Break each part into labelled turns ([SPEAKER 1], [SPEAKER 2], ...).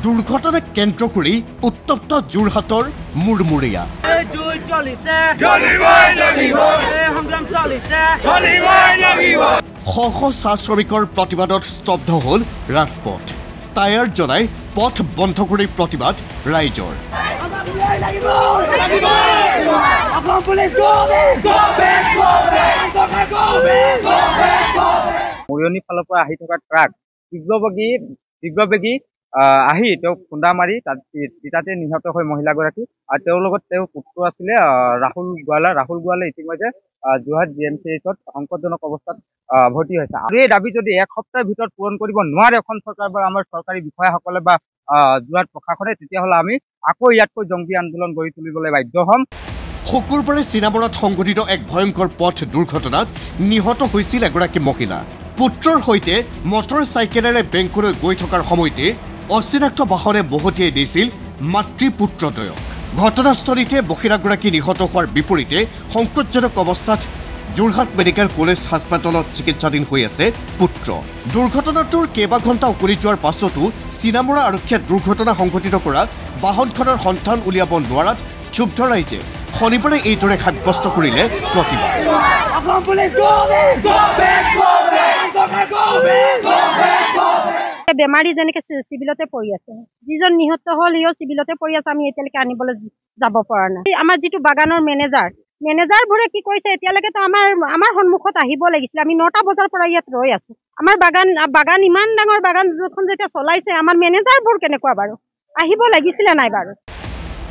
[SPEAKER 1] দুৰ্ঘটনাক কেন্দ্ৰ কৰি উত্তপ্ত যোৰহাটৰ মুৰমুৰীয়া শ শ চাহ শ্ৰমিকৰ প্ৰতিবাদত স্তব্ধ হ'ল ৰাজপথ টায়াৰ জ্বলাই পথ বন্ধ কৰি প্ৰতিবাদ ৰাইজৰ
[SPEAKER 2] মৰিয়নি ফালৰ পৰা আহি থকা ট্ৰাক তীব্ৰবেগী আহি তেওঁক খুন্দা মাৰি তাতে নিহত হৈ মহিলাগৰাকী আৰু তেওঁৰ লগত তেওঁৰ পুত্ৰ আছিলে ৰাহুল গোৱালা ইতিমধ্যে যোৰহাট GMCHত সংকটজনক অৱস্থাত ভৰ্তি হৈছে আৰু এই দাবী যদি এক সপ্তাহৰ ভিতৰত পূৰণ কৰিব নোৱাৰে এখন চৰকাৰ বা আমাৰ চৰকাৰী বিষয়াসকলে বা যোৰহাট প্ৰশাসনে তেতিয়াহ'লে আমি আকৌ ইয়াতকৈ জংগী আন্দোলন গঢ়ি তুলিবলৈ বাধ্য হ'ম।
[SPEAKER 1] শুকুৰবাৰে চিনামৰাত সংঘটিত এক ভয়ংকৰ পথ দুৰ্ঘটনাত নিহত হৈছিল এগৰাকী মহিলা পুত্ৰৰ সৈতে মটৰ চাইকেলেৰে বেংকলৈ গৈ থকাৰ সময়তে অচিনাক্ত বাহনে বহতিয়াই দিছিল মাতৃ পুত্ৰদ্বয়ক ঘটনাস্থলীতে বসিৰাগৰাকী নিহত হোৱাৰ বিপৰীতে সংকটজনক অৱস্থাত যোৰহাট মেডিকেল কলেজ হাস্পতালত চিকিৎসাধীন হৈ আছে পুত্ৰ দুৰ্ঘটনাটোৰ কেইবা ঘণ্টা উকলি যোৱাৰ পাছতো চিনামৰা আৰক্ষীয়ে দুৰ্ঘটনা সংঘটিত কৰা বাহনখনৰ সন্ধান উলিয়াব নোৱাৰাত ক্ষুব্ধ ৰাইজে শনিবাৰে এইদৰে সাব্যস্ত কৰিলে প্ৰতিবাদ
[SPEAKER 3] বেমাৰী যেনেকে চিভিলতে পৰি আছে যিজন নিহত হ'ল সিও চিভিলতে পৰি আছে আমি এতিয়ালৈকে আনিবলৈ যাব পৰা নাই আমাৰ যিটো বাগানৰ মেনেজাৰবোৰে কি কৰিছে এতিয়ালৈকে তো আমাৰ সন্মুখত আহিব লাগিছিল আমি 9টা বজাৰ পৰা ইয়াত ৰৈ আছো আমাৰ বাগান ইমান ডাঙৰ বাগান যখন যেতিয়া চলাইছে আমাৰ মেনেজাৰবোৰ কেনেকুৱা বাৰু আহিব লাগিছিলে নাই বাৰু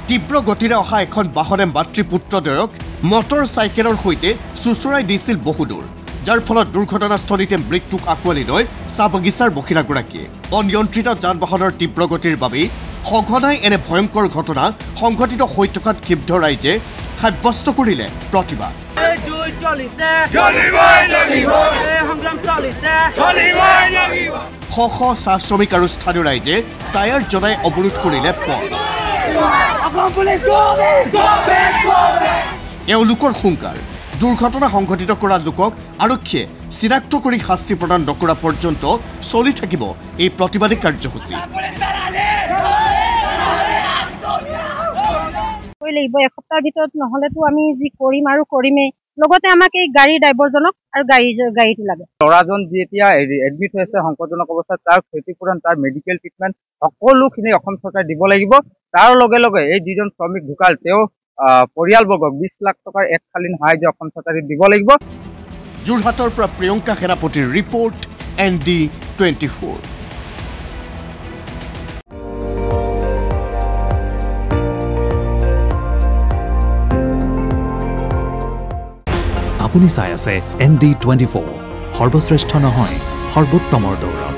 [SPEAKER 1] তীব্ৰ গতিৰে অহা এখন বাহনে মাতৃ পুত্ৰদ্বয়ক মটৰ চাইকেলৰ সৈতে চুচুৰাই দিছিল বহুদূৰ যাৰ ফলত দুৰ্ঘটনাস্থলীতে মৃত্যুক আঁকোৱালি লয় চাহ বাগিচাৰ বসিৰাগৰাকীয়ে অনিয়ন্ত্ৰিত যান বাহনৰ তীব্ৰ গতিৰ বাবে সঘনাই এনে ভয়ংকৰ ঘটনা সংঘটিত হৈ থকাত ক্ষুব্ধ ৰাইজে সাব্যস্ত কৰিলে প্ৰতিবাদ শ শ চাহ শ্ৰমিক আৰু স্থানীয় ৰাইজে টায়াৰ জ্বলাই অৱৰোধ কৰিলে পথ এওঁলোকৰ হুংকাৰ দুৰ্ঘটনা সংঘটিত কৰা লোকক আৰক্ষীয়ে চিনাক্ত কৰি শাস্তি প্ৰদান নকৰা পৰ্যন্ত চলি থাকিব এই প্ৰতিবাদী কাৰ্যসূচী
[SPEAKER 3] এসপ্তাহৰ ভিতৰত নহ'লেতো আমি যি কৰিম আৰু কৰিমেই লগতে আমাক এই গাড়ী ড্ৰাইভাৰজনক আৰু গাড়ীটো লাগে
[SPEAKER 2] ল'ৰাজন যি এতিয়া এডমিট হৈ আছে সংকটজনক অৱস্থাত তাৰ ক্ষতিপূৰণ তাৰ মেডিকেল ট্ৰিটমেণ্ট সকলোখিনি অসম চৰকাৰে দিব লাগিব তাৰ লগে লগে এই যিজন শ্ৰমিক ঢুকাল তেওঁ পৰিয়ালবৰ্গক 20 লাখ টকাৰ এককালীন সাহায্য অসম চৰকাৰে দিব লাগিব
[SPEAKER 1] যোৰহাটৰ পৰা প্ৰিয়ংকা সেনাপতিৰ ৰিপৰ্ট ND24
[SPEAKER 4] আপুনি চাই আছে ND24 সৰ্বশ্ৰেষ্ঠ নহয় সৰ্বোত্তমৰ দৌৰ